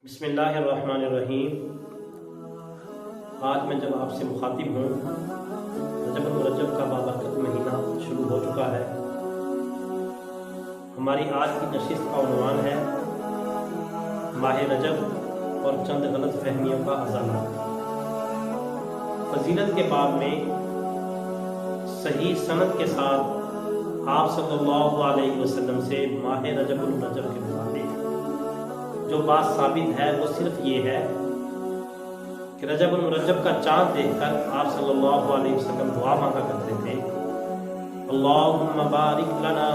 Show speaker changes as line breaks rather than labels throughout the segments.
بسم اللہ الرحمن الرحیم۔ آج میں جب آپ سے مخاطب ہوں، رجب المرجب کا بابرکت مہینہ شروع ہو چکا ہے۔ ہماری آج کی نشست کا عنوان ہے ماہ رجب اور چند غلط فہمیوں کا ازالہ۔ فضیلت کے باب میں صحیح سند کے ساتھ آپ صلی اللہ علیہ وسلم سے ماہ رجب المرجب کے متعلق جو بات ثابت ہے وہ صرف یہ ہے کہ رجب المرجب کا چاند دیکھ کر آپ صلی اللہ علیہ وسلم دعا مانگا کرتے تھے، اللہم بارک لنا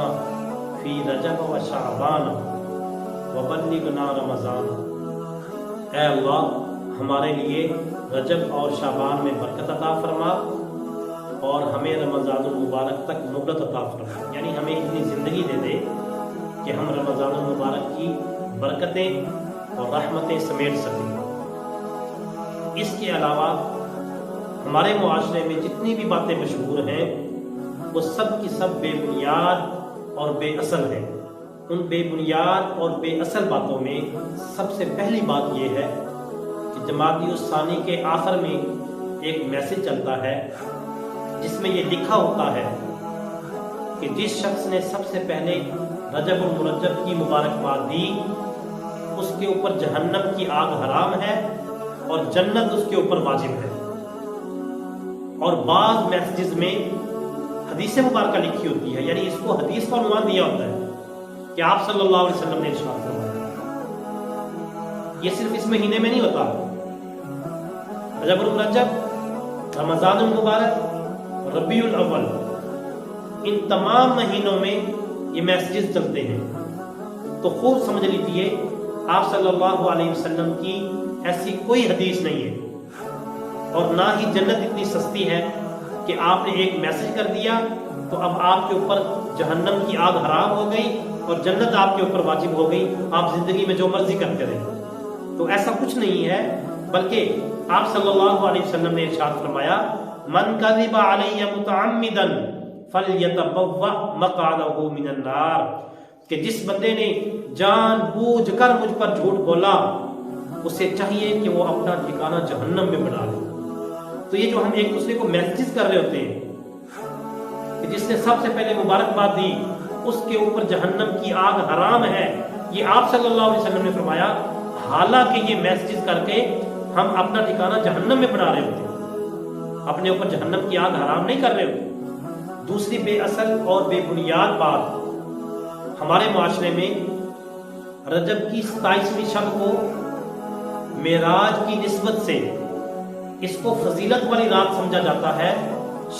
فی رجب و شعبان وبلغنا رمضان۔ اے اللہ، ہمارے لیے رجب اور شعبان میں برکت عطا فرما اور ہمیں رمضان المبارک تک مہلت عطا فرما، یعنی ہمیں اتنی زندگی دے دے کہ ہم رمضان المبارک کی برکتیں اور رحمتیں سمیٹ سکیں۔ اس کے علاوہ ہمارے معاشرے میں جتنی بھی باتیں مشہور ہیں وہ سب کی سب بے بنیاد اور بے اصل ہیں۔ ان بے بنیاد اور بے اصل باتوں میں سب سے پہلی بات یہ ہے کہ جمادی الثانی کے آخر میں ایک میسج چلتا ہے جس میں یہ لکھا ہوتا ہے کہ جس شخص نے سب سے پہلے رجب المرجب کی مبارکباد دی اس کے اوپر جہنم کی آگ حرام ہے اور جنت اس کے اوپر واجب ہے۔ اور بعض میسیجز میں حدیث مبارکہ لکھی ہوتی ہے، یعنی اس کو حدیث کا عنوان دیا ہوتا ہے کہ آپ صلی اللہ علیہ وسلم نے ارشاد فرمایا۔ یہ صرف اس مہینے میں نہیں ہوتا، رجب المرجب، رمضان المبارک، ربیع الاول، ان تمام مہینوں میں یہ میسیجز چلتے ہیں۔ تو خوب سمجھ لیجیے آپ صلی اللہ علیہ وسلم کی ایسی کوئی حدیث نہیں ہے، اور نہ ہی جنت اتنی سستی ہے کہ آپ نے ایک میسج کر دیا تو اب آپ کے اوپر جہنم کی آگ حرام ہو گئی اور جنت آپ کے اوپر واجب ہو گئی، آپ زندگی میں جو مرضی کرتے رہیں۔ تو ایسا کچھ نہیں ہے، بلکہ آپ صلی اللہ علیہ وسلم نے ارشاد فرمایا، من کذب علی متعمدا فلیتبوأ مقعدہ من النار، کہ جس بندے نے جان بوجھ کر مجھ پر جھوٹ بولا اسے چاہیے کہ وہ اپنا ٹھکانہ جہنم میں بنا لے۔ تو یہ جو ہم ایک دوسرے کو میسیجز کر رہے ہوتے ہیں کہ جس نے سب سے پہلے مبارکباد دی اس کے اوپر جہنم کی آگ حرام ہے، یہ آپ صلی اللہ علیہ وسلم نے فرمایا، حالانکہ یہ میسیجز کر کے ہم اپنا ٹھکانہ جہنم میں بنا رہے ہوتے ہیں، اپنے اوپر جہنم کی آگ حرام نہیں کر رہے ہوتے۔ دوسری بے اصل اور بے بنیاد بات، ہمارے معاشرے میں رجب کی 27ویں شب کو معراج کی نسبت سے اس کو فضیلت والی رات سمجھا جاتا ہے،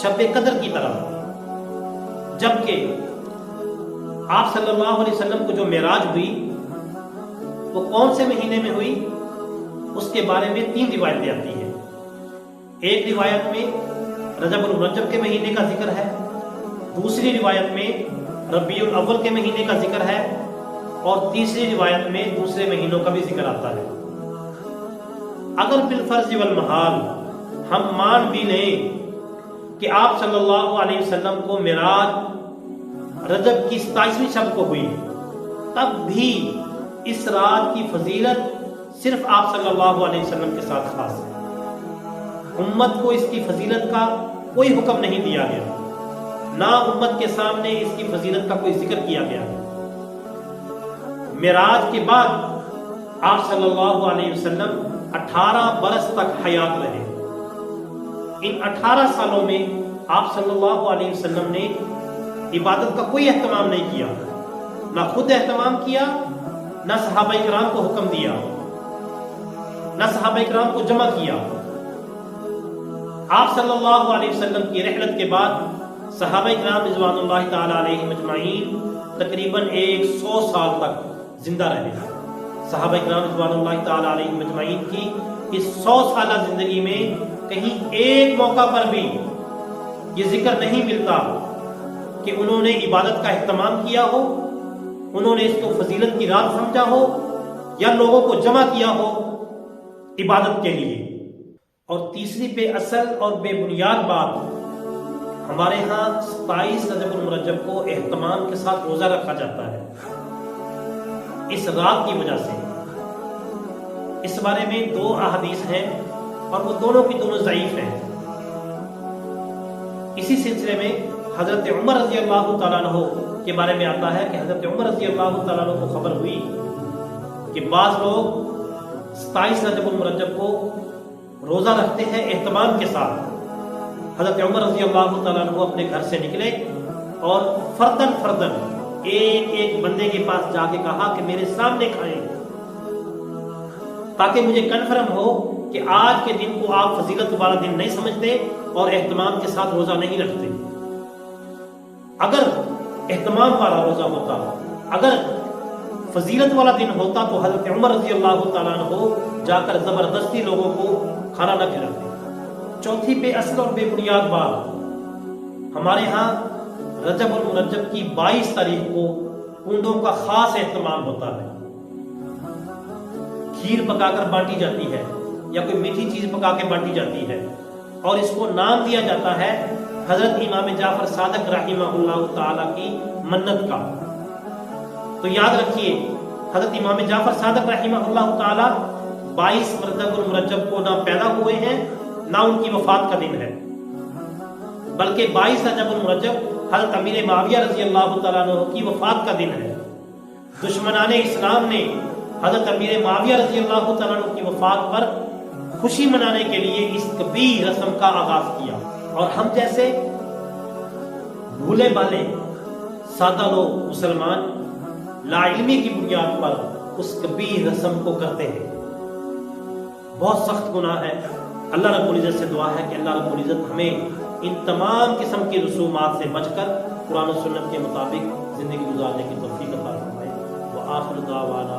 شب قدر کی طرح، جبکہ آپ صلی اللہ علیہ وسلم کو جو معراج ہوئی وہ کون سے مہینے میں ہوئی، اس کے بارے میں 3 روایتیں آتی ہیں۔ ایک روایت میں رجب المرجب کے مہینے کا ذکر ہے، دوسری روایت میں ربیع الاول کے مہینے کا ذکر ہے، اور تیسری روایت میں دوسرے مہینوں کا بھی ذکر آتا ہے۔ اگر بالفرض والمحال ہم مان بھی لیں کہ آپ صلی اللہ علیہ وسلم کو معراج رجب کی 27ویں شب کو ہوئی، تب بھی اس رات کی فضیلت صرف آپ صلی اللہ علیہ وسلم کے ساتھ خاص ہے۔ امت کو اس کی فضیلت کا کوئی حکم نہیں دیا گیا، نہ امت کے سامنے اس کی فضیلت کا کوئی ذکر کیا گیا۔ معراج کے بعد آپ صلی اللہ علیہ وسلم 18 برس تک حیات رہے۔ ان 18 سالوں میں آپ صلی اللہ علیہ وسلم نے عبادت کا کوئی اہتمام نہیں کیا، نہ خود اہتمام کیا، نہ صحابہ کرام کو حکم دیا، نہ صحابہ کرام کو جمع کیا۔ آپ صلی اللہ علیہ وسلم کی رحلت کے بعد صحابہ کرام رضوان اللہ تعالی علیہم اجمعین تقریباً 100 سال تک زندہ رہے۔ صحابہ کرام رضوان اللہ تعالی علیہم اجمعین کی اس 100 سالہ زندگی میں کہیں ایک موقع پر بھی یہ ذکر نہیں ملتا کہ انہوں نے عبادت کا اہتمام کیا ہو، انہوں نے اس کو فضیلت کی رات سمجھا ہو، یا لوگوں کو جمع کیا ہو عبادت کے لیے۔ اور تیسری بے اصل اور بے بنیاد بات، ہمارے ہاں 27 رجب المرجب کو اہتمام کے ساتھ روزہ رکھا جاتا ہے اس رات کی وجہ سے۔ اس بارے میں 2 احادیث ہیں اور وہ دونوں کی دونوں ضعیف ہیں۔ اسی سلسلے میں حضرت عمر رضی اللہ تعالیٰ عنہ کے بارے میں آتا ہے کہ حضرت عمر رضی اللہ تعالیٰ عنہ کو خبر ہوئی کہ بعض لوگ 27 رجب المرجب کو روزہ رکھتے ہیں اہتمام کے ساتھ۔ حضرت عمر رضی اللہ تعالیٰ عنہ اپنے گھر سے نکلے اور فردن فردن ایک ایک بندے کے پاس جا کے کہا کہ میرے سامنے کھائیں، تاکہ مجھے کنفرم ہو کہ آج کے دن کو آپ فضیلت والا دن نہیں سمجھتے اور اہتمام کے ساتھ روزہ نہیں رکھتے۔ اگر اہتمام والا روزہ ہوتا، اگر فضیلت والا دن ہوتا تو حضرت عمر رضی اللہ تعالیٰ عنہ جا کر زبردستی لوگوں کو کھانا نہ کھلاتے۔ چوتھی بے اصل اور بے بنیاد بات، ہمارے ہاں رجب المرجب کی 22 تاریخ کو اونٹوں کا خاص اہتمام ہوتا ہے، کھیر پکا کر بانٹی جاتی ہے یا کوئی میٹھی چیز پکا کے بانٹی جاتی ہے، اور اس کو نام دیا جاتا ہے حضرت امام جعفر صادق رحمہ اللہ تعالی کی منت کا۔ تو یاد رکھیے حضرت امام جعفر صادق رحمہ اللہ تعالی 22 رجب المرجب کو نہ پیدا ہوئے ہیں نہ ان کی وفات کا دن ہے، بلکہ 22 رجب المرجب حضرت امیر معاویہ رضی اللہ تعالیٰ عنہ کی وفات کا دن ہے۔ دشمنان اسلام نے حضرت امیر معاویہ رضی اللہ تعالیٰ عنہ کی وفات پر خوشی منانے کے لیے اس کبیر رسم کا آغاز کیا، اور ہم جیسے بھولے بالے سادہ لوگ مسلمان لا علمی کی بنیاد پر اس کبیر رسم کو کرتے ہیں۔ بہت سخت گناہ ہے۔ اللہ رب العزت سے دعا ہے کہ اللہ رب العزت ہمیں ان تمام قسم کی رسومات سے بچ کر قرآن و سنت کے مطابق زندگی گزارنے کی توفیق عطا فرمائے۔ وآخر دعوانا